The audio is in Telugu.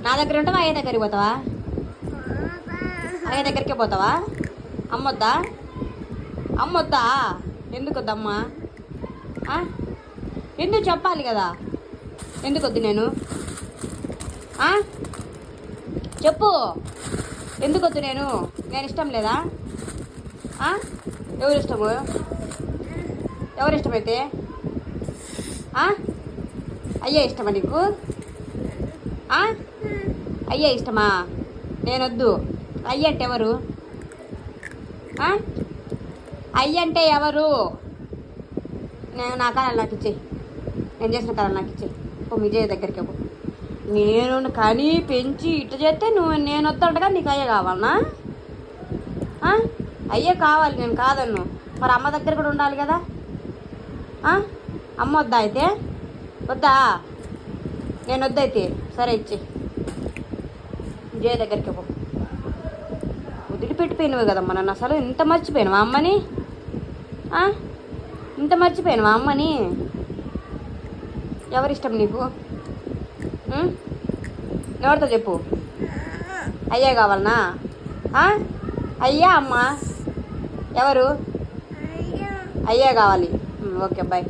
నా దగ్గర ఉంటావా అయ్య దగ్గరికి పోతావా? అయ్య దగ్గరికే పోతావా? అమ్మొద్దా? అమ్మొద్దా? ఎందుకు వద్దమ్మా? ఎందుకు చెప్పాలి కదా, ఎందుకు వద్దు నేను? చెప్పు, ఎందుకు వద్దు నేను? నేను ఇష్టం లేదా? ఎవరు ఇష్టము? ఎవరు ఇష్టమైతే? అయ్యే ఇష్టమా నీకు? అయ్యే ఇష్టమా? నేనొద్దు. అయ్య అంటే ఎవరు? అయ్య అంటే ఎవరు? నా కాలం నాకు ఇచ్చేయి, నేను చేసిన కాలం నాకు ఇచ్చేయి. ఓ మీ జయ దగ్గరికి పో. నేను కానీ పెంచి ఇట్లా చేస్తే నేను వద్దంటగా నీకు అయ్యే కావాలనా? అయ్యే కావాలి, నేను కాదన్ను. మరి అమ్మ దగ్గర కూడా ఉండాలి కదా. అమ్మ వద్దా అయితే? వద్దా? నేను వద్దయితే సరే ఇచ్చి జయ దగ్గరికి పో. వదిలిపెట్టిపోయినవే కదమ్మా నన్ను. అసలు ఇంత మర్చిపోయినవా అమ్మని? ఇంత మర్చిపోయినవా అమ్మని? ఎవరిష్టం నీకు? ఎవరితో చెప్పు? అయ్యే కావాలనా? అయ్యా అమ్మ ఎవరు? అయ్యే కావాలి. Okay bye.